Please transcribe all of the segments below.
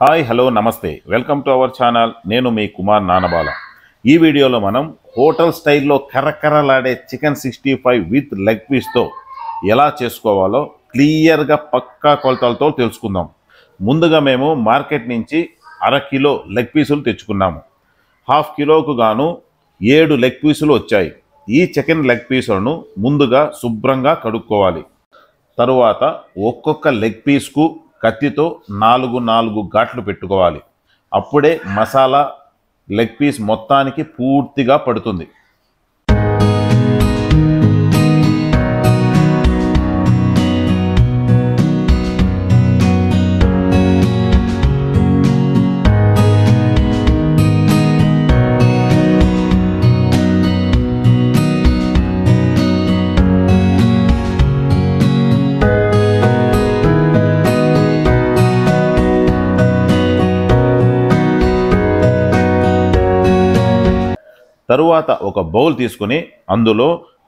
Hi hello నమస్తే welcome to our channel. నేను మీ కుమార్ నానబాల. ఈ వీడియోలో మనం హోటల్ స్టైల్లో కరకరలాడే చికెన్ 65 విత్ లెగ్ పీస్తో ఎలా చేసుకోవాలో క్లియర్గా పక్కా కొలతలతో తెలుసుకుందాం. ముందుగా మేము మార్కెట్ నుంచి అరకిలో లెగ్ పీసులు తెచ్చుకున్నాము. హాఫ్ కిలోకు గాను 7 లెగ్ పీసులు వచ్చాయి. ఈ చికెన్ లెగ్ పీసులను ముందుగా శుభ్రంగా కడుక్కోవాలి. తరువాత ఒక్కొక్క లెగ్ పీస్కు కత్తితో 4 ఘాట్లు పెట్టుకోవాలి. అప్పుడే మసాలా లెగ్ పీస్ మొత్తానికి పూర్తిగా పడుతుంది. తరువాత ఒక బౌల్ తీసుకుని అందులో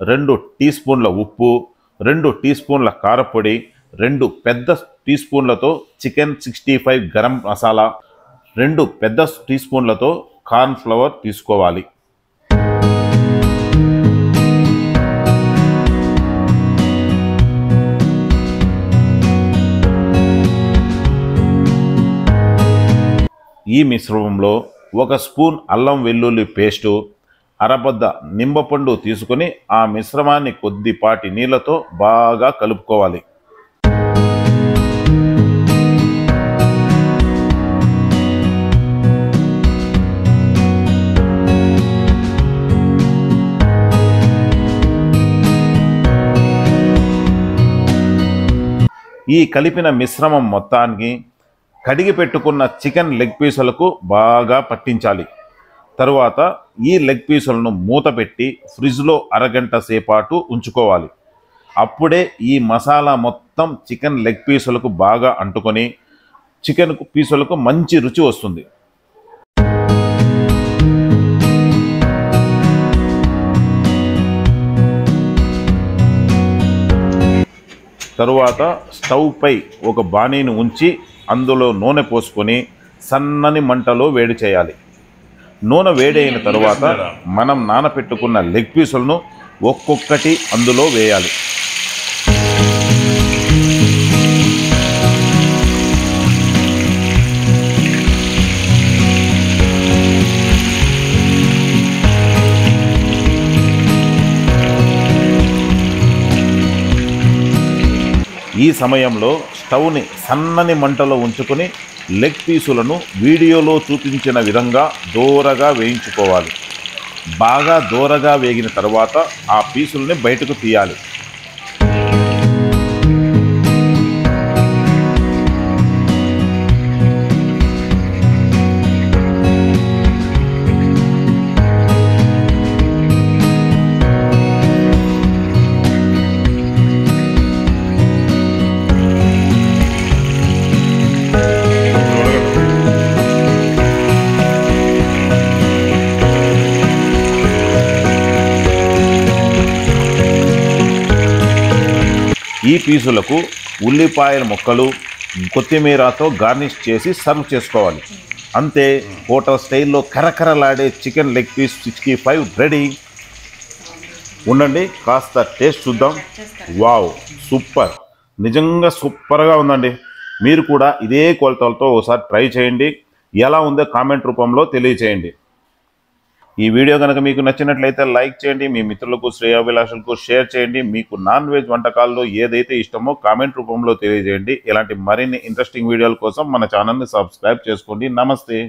2 టీ స్పూన్ల ఉప్పు, 2 టీ స్పూన్ల కారపొడి, 2 పెద్ద టీ స్పూన్లతో చికెన్ 65 గరం మసాలా, 2 పెద్ద టీ స్పూన్లతో కార్న్ ఫ్లవర్ తీసుకోవాలి. ఈ మిశ్రమంలో 1 స్పూన్ అల్లం వెల్లుల్లి పేస్టు, అరబద్ద నిమ్మపండు తీసుకుని ఆ మిశ్రమాన్ని కొద్దిపాటి నీళ్ళతో బాగా కలుపుకోవాలి. ఈ కలిపిన మిశ్రమం మొత్తానికి కడిగి పెట్టుకున్న చికెన్ లెగ్ పీసులకు బాగా పట్టించాలి. తరువాత ఈ లెగ్ పీసులను మూత పెట్టి ఫ్రిడ్జ్లో అరగంట సేపాటు ఉంచుకోవాలి. అప్పుడే ఈ మసాలా మొత్తం చికెన్ లెగ్ పీసులకు బాగా అంటుకొని చికెన్ పీసులకు మంచి రుచి వస్తుంది. తరువాత స్టవ్ పై ఒక బాణీని ఉంచి అందులో నూనె పోసుకొని సన్నని మంటలో వేడి చేయాలి. నూనె వేడైన తరువాత మనం నానపెట్టుకున్న లెగ్ పీసులను ఒక్కొక్కటి అందులో వేయాలి. ఈ సమయంలో స్టవ్ని సన్నని మంటలో ఉంచుకొని లెగ్ పీసులను వీడియోలో చూపించిన విధంగా దోరగా వేయించుకోవాలి. బాగా దోరగా వేగిన తర్వాత ఆ పీసులని బయటకు తీయాలి. ఈ పీసులకు ఉల్లిపాయల ముక్కలు, కొత్తిమీరతో గార్నిష్ చేసి సర్వ్ చేసుకోవాలి. అంతే, హోటల్ స్టైల్లో కరకరలాడే చికెన్ లెగ్ పీస్ 65 రెడీ. ఉండండి, కాస్త టేస్ట్ చూద్దాం. వావ్, సూపర్, నిజంగా సూపర్గా ఉందండి. మీరు కూడా ఇదే కొలతలతో ఒకసారి ట్రై చేయండి. ఎలా ఉందో కామెంట్ రూపంలో తెలియచేయండి. ఈ వీడియో కనుక మీకు నచ్చినట్లయితే లైక్ చేయండి, మీ మిత్రులకు శ్రేయాభిలాషులకు షేర్ చేయండి. మీకు నాన్ వెజ్ వంటకాల్లో ఏదైతే ఇష్టమో కామెంట్ రూపంలో తెలియజేయండి. ఇలాంటి మరిన్ని ఇంట్రెస్టింగ్ వీడియోల కోసం మన ఛానల్ని సబ్స్క్రైబ్ చేసుకోండి. నమస్తే.